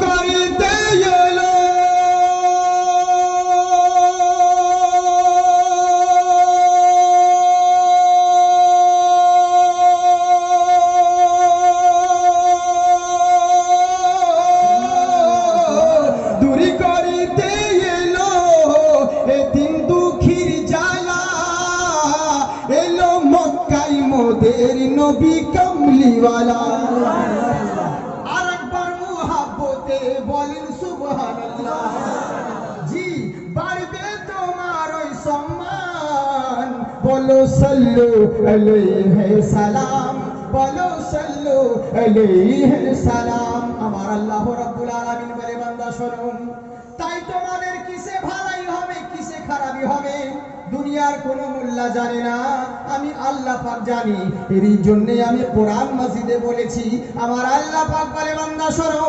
করিতে এলো দূরি করিতে এলো এতিম দুঃখীর জ্বালা এলো মক্কায় মোদের নবী কামলিওয়ালা আরেকবার মুহাব্বতে বলেন সুবহানাল্লাহ জি বাড়বে তোমার ওই সম্মান বলো সাল্লু আলাইহি সালাম বলো সাল্লু আলাইহি সালাম আমার আল্লাহ রাব্বুল আলামিন বলে বান্দা শোনো তাই তোমাদের কিসে ভালাই হবে কিসে খারাপই হবে দুনিয়ার কোনো মূল্য জানে না আমি আল্লাহ পাক জানি এরই জন্য আমি কোরআন মাজিদে বলেছি আমার আল্লাহ পাক বলে বান্দা শোনো